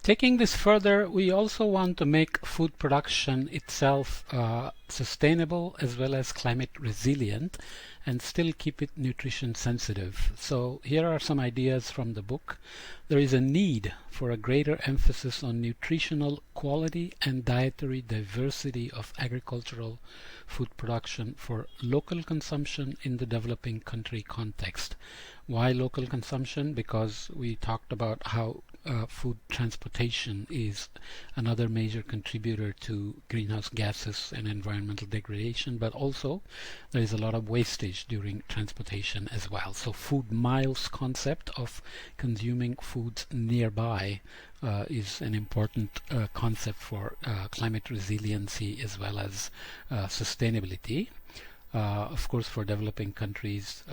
Taking this further, we also want to make food production itself sustainable as well as climate resilient and still keep it nutrition sensitive. So here are some ideas from the book. There is a need for a greater emphasis on nutritional quality and dietary diversity of agricultural food production for local consumption in the developing country context. Why local consumption? Because we talked about how food transportation is another major contributor to greenhouse gases and environmental degradation, but also there is a lot of wastage during transportation as well. So food miles concept of consuming foods nearby is an important concept for climate resiliency as well as sustainability. Of course, for developing countries,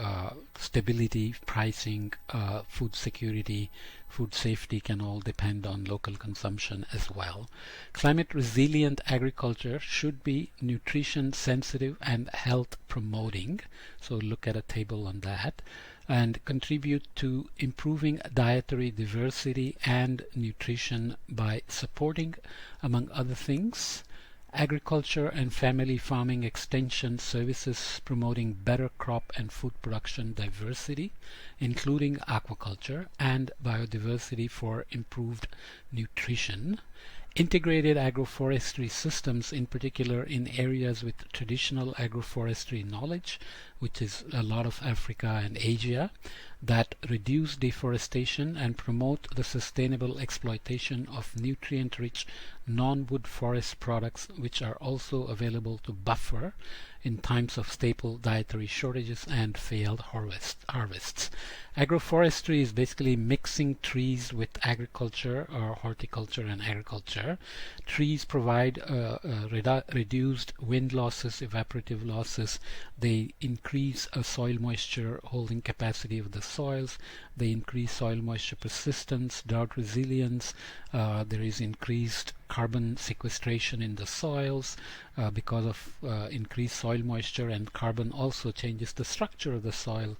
stability, pricing, food security, food safety can all depend on local consumption as well. Climate resilient agriculture should be nutrition sensitive and health promoting. So look at a table on that. And contribute to improving dietary diversity and nutrition by supporting, among other things, agriculture and family farming extension services promoting better crop and food production diversity, including aquaculture and biodiversity for improved nutrition. Integrated agroforestry systems, in particular in areas with traditional agroforestry knowledge, which is a lot of Africa and Asia, that reduce deforestation and promote the sustainable exploitation of nutrient-rich non-wood forest products, which are also available to buffer in times of staple dietary shortages and failed harvests. Agroforestry is basically mixing trees with agriculture or horticulture and agriculture. Trees provide reduced wind losses, evaporative losses. They increase soil moisture holding capacity of the soils. They increase soil moisture persistence, drought resilience. There is increased carbon sequestration in the soils because of increased soil moisture, and carbon also changes the structure of the soil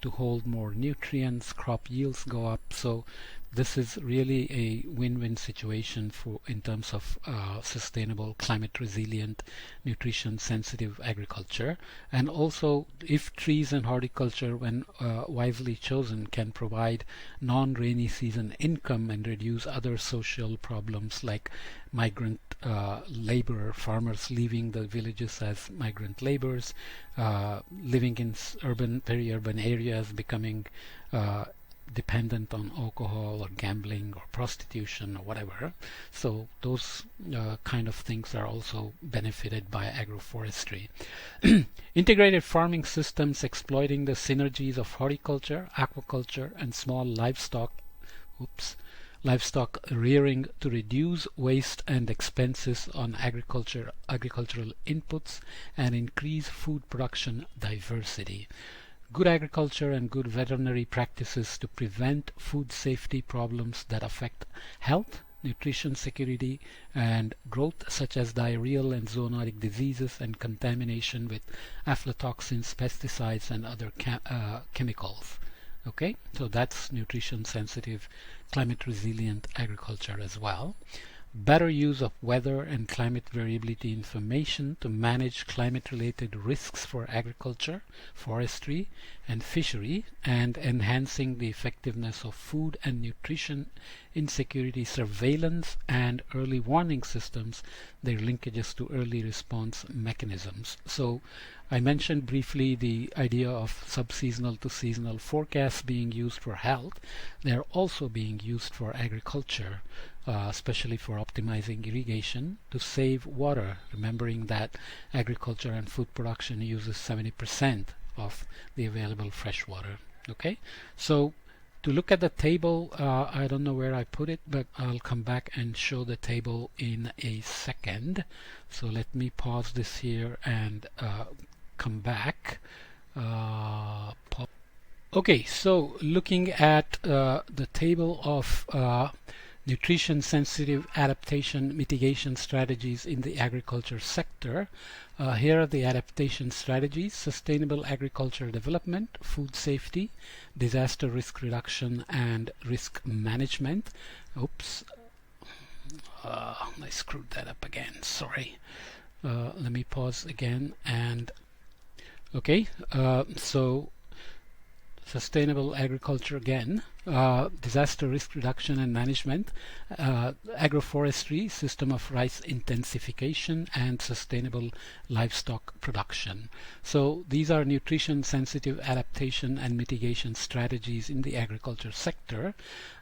to hold more nutrients. Crop yields go up. So this is really a win-win situation for in terms of sustainable, climate resilient, nutrition sensitive agriculture. And also, if trees and horticulture, when wisely chosen, can provide non-rainy season income and reduce other social problems like migrant labor, farmers leaving the villages as migrant laborers, living in urban, peri-urban areas, becoming dependent on alcohol or gambling or prostitution or whatever. So those kind of things are also benefited by agroforestry. Integrated farming systems exploiting the synergies of horticulture, aquaculture, and small livestock rearing to reduce waste and expenses on agricultural inputs and increase food production diversity. Good agriculture and good veterinary practices to prevent food safety problems that affect health, nutrition security, and growth, such as diarrheal and zoonotic diseases and contamination with aflatoxins, pesticides, and other chemicals. Okay, so that's nutrition sensitive, climate resilient agriculture as well. Better use of weather and climate variability information to manage climate-related risks for agriculture, forestry, and fishery, and enhancing the effectiveness of food and nutrition insecurity surveillance and early warning systems, their linkages to early response mechanisms. So I mentioned briefly the idea of subseasonal to seasonal forecasts being used for health. They're also being used for agriculture, especially for optimizing irrigation to save water, remembering that agriculture and food production uses 70% of the available fresh water. Okay, so to look at the table, I don't know where I put it, but I'll come back and show the table in a second. So let me pause this here and come back. Okay, so looking at the table of nutrition sensitive adaptation mitigation strategies in the agriculture sector. Here are the adaptation strategies: sustainable agriculture development, food safety, disaster risk reduction and risk management. I screwed that up again, sorry. Let me pause again. And okay, so sustainable agriculture again, disaster risk reduction and management, agroforestry, system of rice intensification, and sustainable livestock production. So these are nutrition sensitive adaptation and mitigation strategies in the agriculture sector.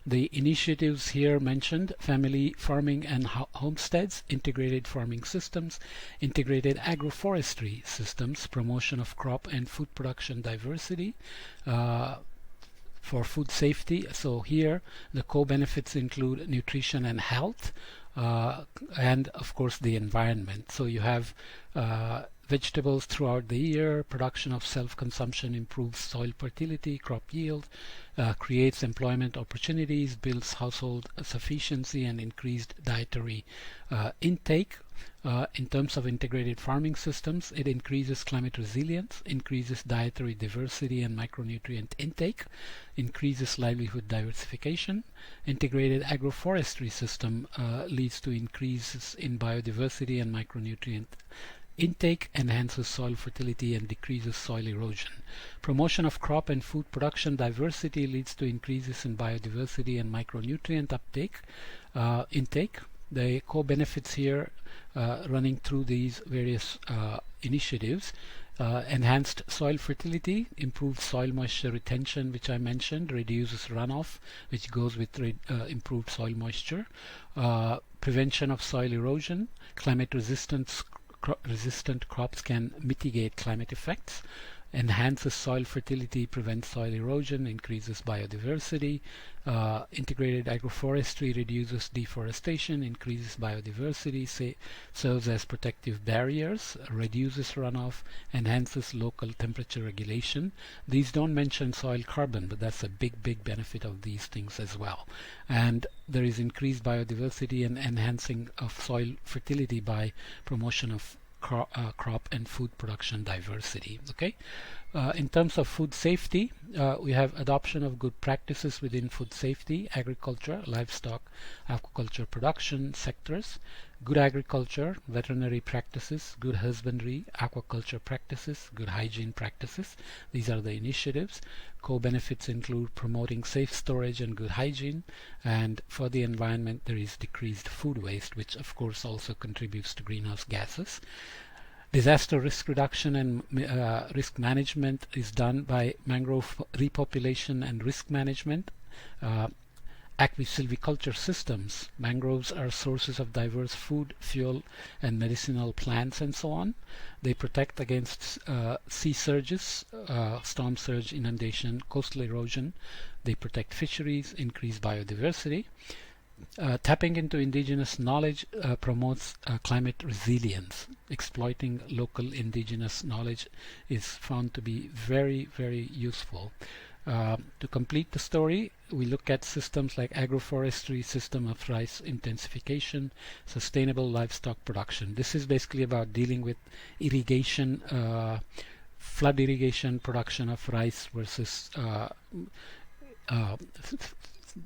The initiatives here mentioned: family farming and homesteads, integrated farming systems, integrated agroforestry systems, promotion of crop and food production diversity, for food safety. So here the co-benefits include nutrition and health, and of course the environment. So you have vegetables throughout the year, production of self-consumption improves soil fertility, crop yield, creates employment opportunities, builds household sufficiency and increased dietary intake. In terms of integrated farming systems, it increases climate resilience, increases dietary diversity and micronutrient intake, increases livelihood diversification. Integrated agroforestry system leads to increases in biodiversity and micronutrient intake, enhances soil fertility and decreases soil erosion. Promotion of crop and food production diversity leads to increases in biodiversity and micronutrient intake. The co-benefits here running through these various initiatives: enhanced soil fertility, improved soil moisture retention, which I mentioned, reduces runoff, which goes with improved soil moisture, prevention of soil erosion, climate resistant crops can mitigate climate effects, enhances soil fertility, prevents soil erosion, increases biodiversity. Integrated agroforestry reduces deforestation, increases biodiversity, serves as protective barriers, reduces runoff, enhances local temperature regulation. These don't mention soil carbon, but that's a big benefit of these things as well. And there is increased biodiversity and enhancing of soil fertility by promotion of crop and food production diversity. Okay. In terms of food safety, we have adoption of good practices within food safety, agriculture, livestock, aquaculture production sectors, good agriculture, veterinary practices, good husbandry, aquaculture practices, good hygiene practices. These are the initiatives. Co-benefits include promoting safe storage and good hygiene, and for the environment there is decreased food waste, which of course also contributes to greenhouse gases. Disaster risk reduction and risk management is done by mangrove repopulation and risk management. Silviculture systems. Mangroves are sources of diverse food, fuel, and medicinal plants and so on. They protect against sea surges, storm surge, inundation, coastal erosion. They protect fisheries, increase biodiversity. Tapping into indigenous knowledge promotes climate resilience. Exploiting local indigenous knowledge is found to be very useful. To complete the story, we look at systems like agroforestry, system of rice intensification, sustainable livestock production. This is basically about dealing with irrigation, flood irrigation, production of rice versus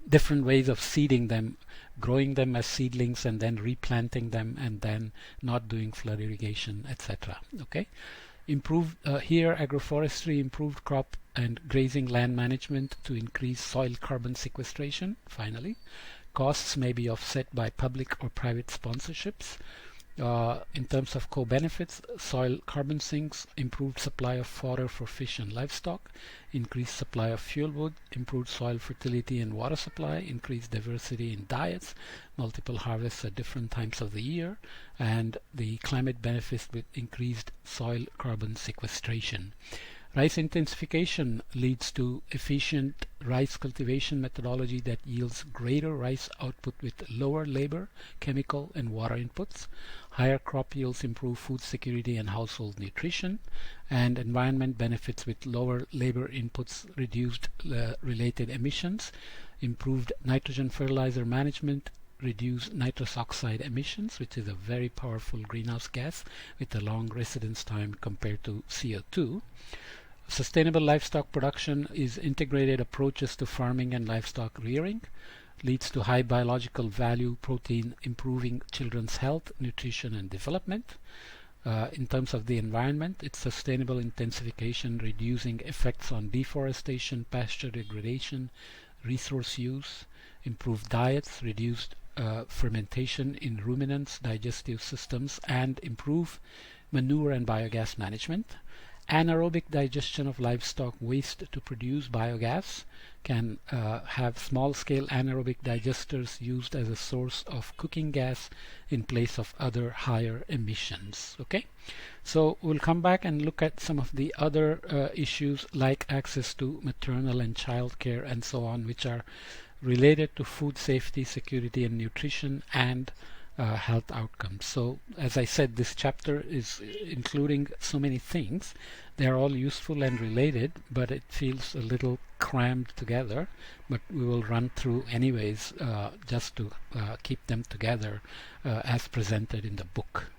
different ways of seeding them, growing them as seedlings and then replanting them and then not doing flood irrigation, etc. Okay. Improved here agroforestry, improved crop and grazing land management to increase soil carbon sequestration. Finally, costs may be offset by public or private sponsorships. In terms of co-benefits, soil carbon sinks, improved supply of fodder for fish and livestock, increased supply of fuel wood, improved soil fertility and water supply, increased diversity in diets, multiple harvests at different times of the year, and the climate benefits with increased soil carbon sequestration. Rice intensification leads to efficient rice cultivation methodology that yields greater rice output with lower labor, chemical, and water inputs. Higher crop yields improve food security and household nutrition, and environment benefits with lower labor inputs, reduced related emissions, improved nitrogen fertilizer management, reduce nitrous oxide emissions, which is a very powerful greenhouse gas with a long residence time compared to CO2. Sustainable livestock production is integrated approaches to farming and livestock rearing. leads to high biological value protein, improving children's health, nutrition, and development. In terms of the environment, it's sustainable intensification, reducing effects on deforestation, pasture degradation, resource use, improved diets, reduced fermentation in ruminants, digestive systems, and improve manure and biogas management. Anaerobic digestion of livestock waste to produce biogas can have small-scale anaerobic digesters used as a source of cooking gas in place of other higher emissions. Okay, so we'll come back and look at some of the other issues like access to maternal and child care and so on, which are related to food safety, security, and nutrition, and health outcomes. So as I said, this chapter is including so many things. They're all useful and related, but it feels a little crammed together, but we will run through anyways, just to keep them together as presented in the book.